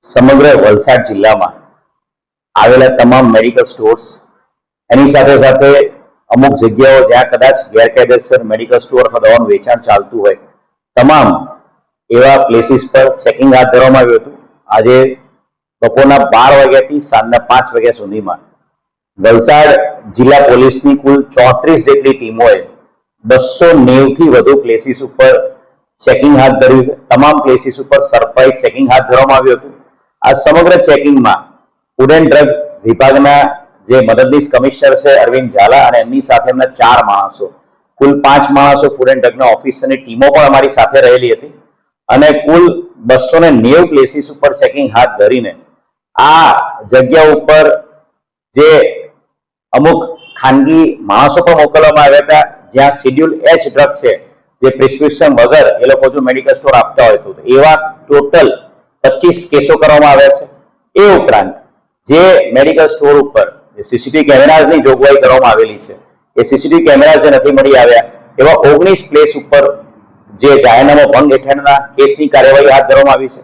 સમગ્ર વલસાડ જિલ્લામાં આવેલા તમામ મેડિકલ સ્ટોર્સ એની સાથે સાથે અમુક જગ્યાઓ જ્યાં કદાચ ગેરકાયદેસર મેડિકલ સ્ટોર અથવા દવાનું વેચાણ ચાલતું હોય તમામ એવા પ્લેસીસ પર ચેકિંગ હાથ ધરવામાં આવ્યું હતું। આજે બપોરના 12 વાગ્યાથી સાંજના 5 વાગ્યા સુધીમાં વલસાડ જિલ્લા પોલીસની કુલ 34 જેટલી ટીમોએ 290 થી વધુ પ્લેસીસ ઉપર ચેકિંગ હાથ ધર્યું છે। તમામ પ્લેસીસ ઉપર સરપ્રાઇઝ ચેકિંગ હાથ ધરવામાં આવ્યું હતું। આ સમગ્ર ચેકિંગમાં ફૂડ એન્ડ ડ્રગ વિભાગના જે મદદનીશ કમિશનર છે અરવિંદ ઝાલા અને એમની સાથે એમના 4 માણસો કુલ 5 માણસો ફૂડ એન્ડ ડ્રગના ઓફિસરની ટીમો પણ અમારી સાથે રહેલી હતી અને કુલ 290 પ્લેસીસ ઉપર ચેકિંગ હાથ ધરીને આ જગ્યા ઉપર જે અમુક ખાનગી માણસો પણ મોકલવામાં આવ્યા હતા જ્યાં શેડ્યુલ એચ ડ્રગ છે જે પ્રિસ્ક્રિપ્શન વગર એ લોકો જો મેડિકલ સ્ટોર આપતા હોય તો એવા ટોટલ 25 કેસો કરવામાં આવ્યા છે। એ ઉપરાંત જે મેડિકલ સ્ટોર ઉપર સીસીટીવી કેમેરાઝની જોગવાઈ કરવામાં આવેલી છે એ સીસીટીવી કેમેરા જે નથી મળી આવ્યા એવા 19 પ્લેસ ઉપર જે જાહેરનામા ભંગ હેઠળના કેસની કાર્યવાહી હાથ ધરવામાં આવી છે।